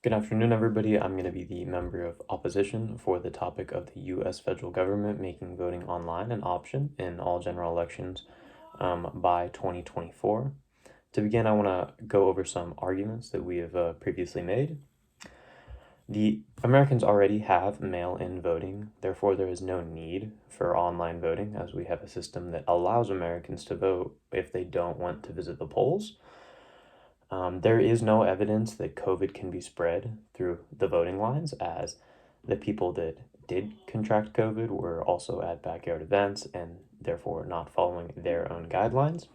Good afternoon, everybody. I'm going to be the member of opposition for the topic of the U.S. federal government making voting online an option in all general elections by 2024. To begin, I want to go over some arguments that we have previously made. The Americans already have mail-in voting, therefore there is no need for online voting, as we have a system that allows Americans to vote if they don't want to visit the polls. There is no evidence that COVID can be spread through the voting lines, as the people that did contract COVID were also at backyard events and therefore not following their own guidelines.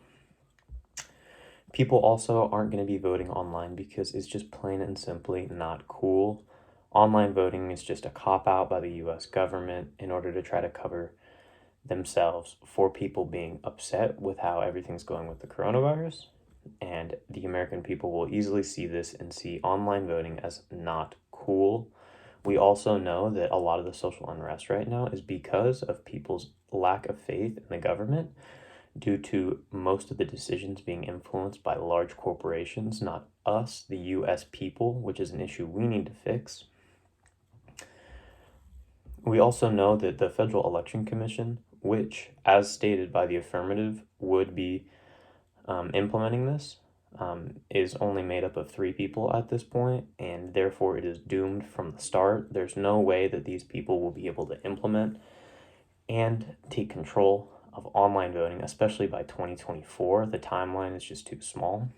People also aren't going to be voting online because it's just plain and simply not cool. Online voting is just a cop-out by the US government in order to try to cover themselves for people being upset with how everything's going with the coronavirus. And the American people will easily see this and see online voting as not cool. We also know that a lot of the social unrest right now is because of people's lack of faith in the government due to most of the decisions being influenced by large corporations, not us, the US people, which is an issue we need to fix. We also know that the Federal Election Commission, which, as stated by the affirmative, would be implementing this, is only made up of 3 people at this point, and therefore it is doomed from the start. There's no way that these people will be able to implement and take control of online voting, especially by 2024. The timeline is just too small.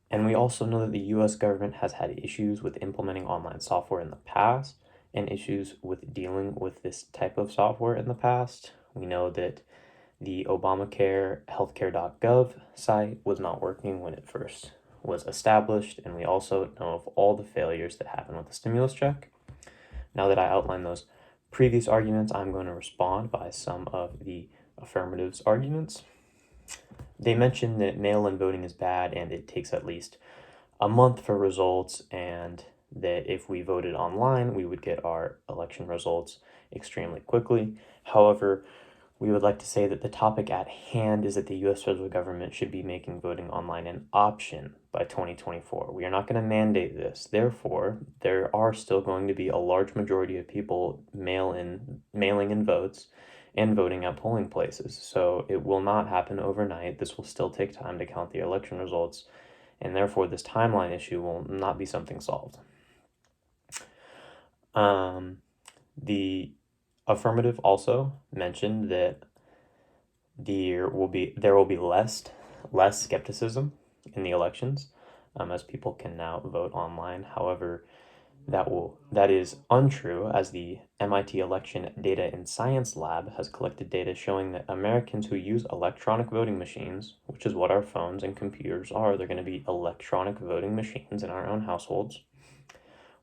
And we also know that the US government has had issues with implementing online software in the past and issues with dealing with this type of software in the past. We know that the Obamacare healthcare.gov site was not working when it first was established, and we also know of all the failures that happened with the stimulus check. Now that I outlined those previous arguments, I'm going to respond by some of the affirmatives arguments. They mentioned that mail-in voting is bad and it takes at least a month for results, and that if we voted online, we would get our election results extremely quickly. However, we would like to say that the topic at hand is that the US federal government should be making voting online an option by 2024. We are not going to mandate this. Therefore, there are still going to be a large majority of people mailing in votes and voting at polling places. So it will not happen overnight. This will still take time to count the election results, and therefore this timeline issue will not be something solved. The affirmative also mentioned that there will be less skepticism in the elections, as people can now vote online. However, that is untrue, as the MIT Election Data and Science Lab has collected data showing that Americans who use electronic voting machines, which is what our phones and computers are, they're going to be electronic voting machines in our own households,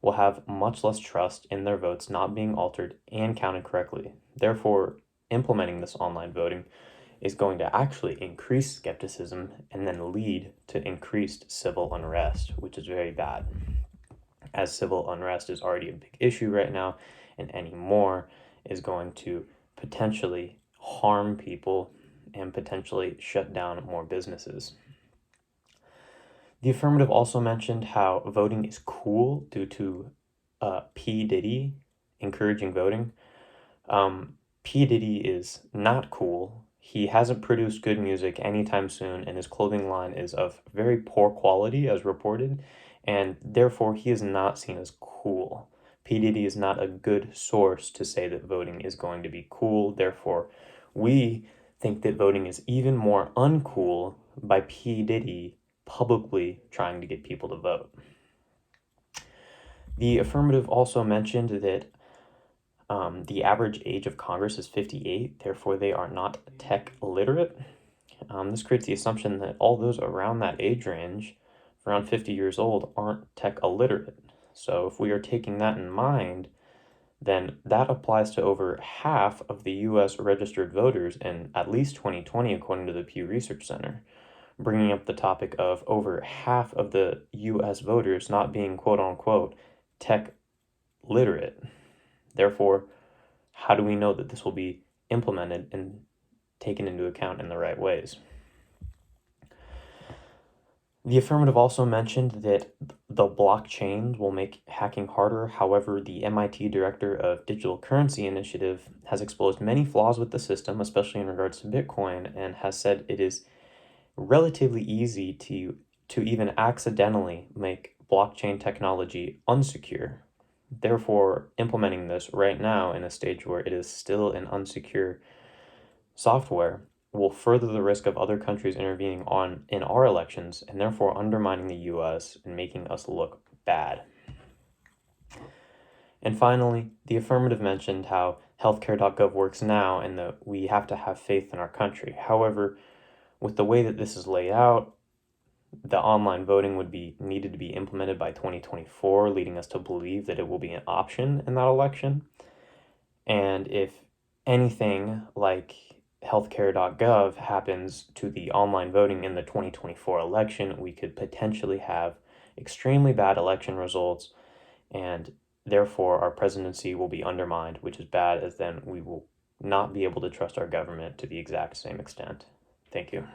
will have much less trust in their votes not being altered and counted correctly. Therefore, implementing this online voting is going to actually increase skepticism and then lead to increased civil unrest, which is very bad, as civil unrest is already a big issue right now, and any more is going to potentially harm people and potentially shut down more businesses. The affirmative also mentioned how voting is cool due to P. Diddy encouraging voting. P. Diddy is not cool. He hasn't produced good music anytime soon, and his clothing line is of very poor quality, as reported, and therefore he is not seen as cool. P. Diddy is not a good source to say that voting is going to be cool. Therefore, we think that voting is even more uncool by P. Diddy publicly trying to get people to vote. The affirmative also mentioned that the average age of Congress is 58, therefore they are not tech literate. This creates the assumption that all those around that age range, around 50 years old, aren't tech illiterate. So if we are taking that in mind, then that applies to over half of the US registered voters in at least 2020, according to the Pew Research Center, bringing up the topic of over half of the US voters not being quote-unquote tech literate. Therefore, how do we know that this will be implemented and taken into account in the right ways? The affirmative also mentioned that the blockchains will make hacking harder. However, the MIT director of Digital Currency Initiative has exposed many flaws with the system, especially in regards to Bitcoin, and has said it is relatively easy to even accidentally make blockchain technology unsecure. Therefore, implementing this right now in a stage where it is still an unsecure software will further the risk of other countries intervening in our elections and therefore undermining the US and making us look bad. And finally, the affirmative mentioned how healthcare.gov works now and that we have to have faith in our country. However, with the way that this is laid out, the online voting would be needed to be implemented by 2024, leading us to believe that it will be an option in that election. And if anything like healthcare.gov happens to the online voting in the 2024 election, we could potentially have extremely bad election results, and therefore our presidency will be undermined, which is bad, as then we will not be able to trust our government to the exact same extent. Thank you.